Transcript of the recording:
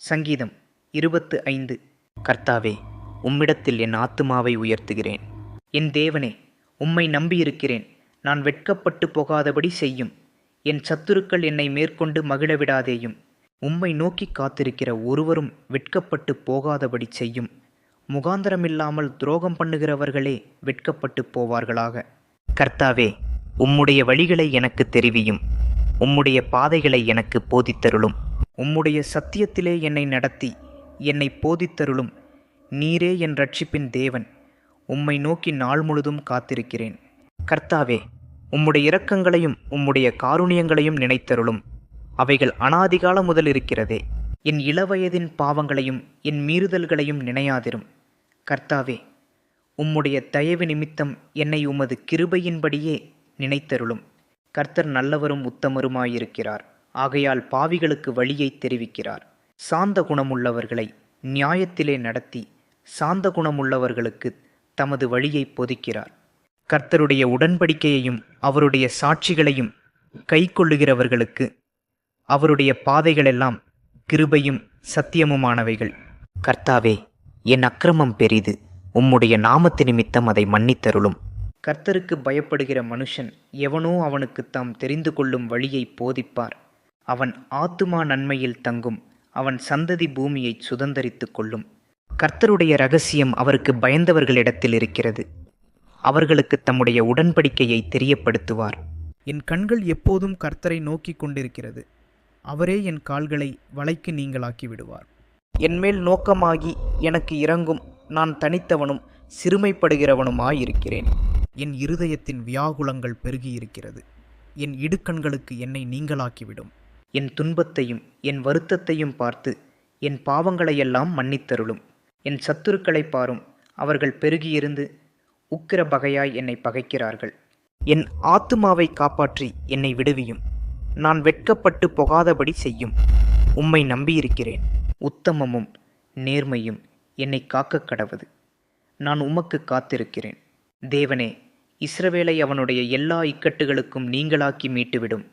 சங்கீதம் 25. கர்த்தாவே, உம்மிடத்தில் என் ஆத்துமாவை உயர்த்துகிறேன். என் தேவனே, உம்மை நம்பியிருக்கிறேன். நான் வெட்கப்பட்டு போகாதபடி செய்யும். என் சத்துருக்கள் என்னை மேற்கொண்டு மகிழவிடாதேயும். உம்மை நோக்கி காத்திருக்கிற ஒருவரும் வெட்கப்பட்டு போகாதபடி செய்யும். முகாந்தரமில்லாமல் துரோகம் பண்ணுகிறவர்களே வெட்கப்பட்டு போவார்களாக. கர்த்தாவே, உம்முடைய வழிகளை எனக்கு தெரிவியும். உம்முடைய பாதைகளை எனக்கு போதித்தருளும். உம்முடைய சத்தியத்திலே என்னை நடத்தி என்னை போதித்தருளும். நீரே என் இரட்சிப்பின் தேவன். உம்மை நோக்கி நாள் முழுதும் காத்திருக்கிறேன். கர்த்தாவே, உம்முடைய இரக்கங்களையும் உம்முடைய காருணியங்களையும் நினைத்தருளும். அவைகள் அனாதிகாலம் முதல் இருக்கிறதே. என் இளவயதின் பாவங்களையும் என் மீறுதல்களையும் நினையாதிரும். கர்த்தாவே, உம்முடைய தயவு நிமித்தம் என்னை உமது கிருபையின்படியே நினைத்தருளும். கர்த்தர் நல்லவரும் உத்தமருமாயிருக்கிறார். ஆகையால் பாவிகளுக்கு வழியை தெரிவிக்கிறார். சாந்த குணமுள்ளவர்களை நியாயத்திலே நடத்தி சாந்த குணமுள்ளவர்களுக்கு தமது வழியை பொதிக்கிறார். கர்த்தருடைய உடன்படிக்கையையும் அவருடைய சாட்சிகளையும் கைக்கொள்ளுகிறவர்களுக்கு அவருடைய பாதைகளெல்லாம் கிருபையும் சத்தியமுமானவைகள். கர்த்தாவே, என் அக்கிரமம் பெரிது. உம்முடைய நாமத்து நிமித்தம் அதை மன்னித்தருளும். கர்த்தருக்கு பயப்படுகிற மனுஷன் எவனோ அவனுக்கு தாம் தெரிந்து கொள்ளும் வழியை போதிப்பார். அவன் ஆத்துமா நன்மையில் தங்கும். அவன் சந்ததி பூமியை சுதந்தரித்துக் கொள்ளும். கர்த்தருடைய இரகசியம் அவருக்கு பயந்தவர்களிடத்தில் இருக்கிறது. அவர்களுக்கு தம்முடைய உடன்படிக்கையை தெரியப்படுத்துவார். என் கண்கள் எப்போதும் கர்த்தரை நோக்கி கொண்டிருக்கிறது. அவரே என் கால்களை வலைக்கு நீங்களாக்கி விடுவார். என்மேல் நோக்கமாகி எனக்கு இரங்கும். நான் தனித்தவனும் சிறுமைப்படுகிறவனுமாயிருக்கிறேன். என் இருதயத்தின் வியாகுலங்கள் பெருகியிருக்கிறது. என் இடுக்கண்களுக்கு என்னை நீங்களாக்கிவிடும். என் துன்பத்தையும் என் வருத்தத்தையும் பார்த்து என் பாவங்களையெல்லாம் மன்னித்தருளும். என் சத்துருக்களை பாரும். அவர்கள் பெருகியிருந்து உக்கிர பகையாய் என்னை பகைக்கிறார்கள். என் ஆத்துமாவை காப்பாற்றி என்னை விடுவியும். நான் வெட்கப்பட்டு போகாதபடி செய்யும். உம்மை நம்பியிருக்கிறேன். உத்தமமும் நேர்மையும் என்னை காக்க கடவது. நான் உமக்கு காத்திருக்கிறேன். தேவனே, இஸ்ரவேலை அவனுடைய எல்லா இக்கட்டுகளுக்கும் நீங்களாக்கி மீட்டுவிடும்.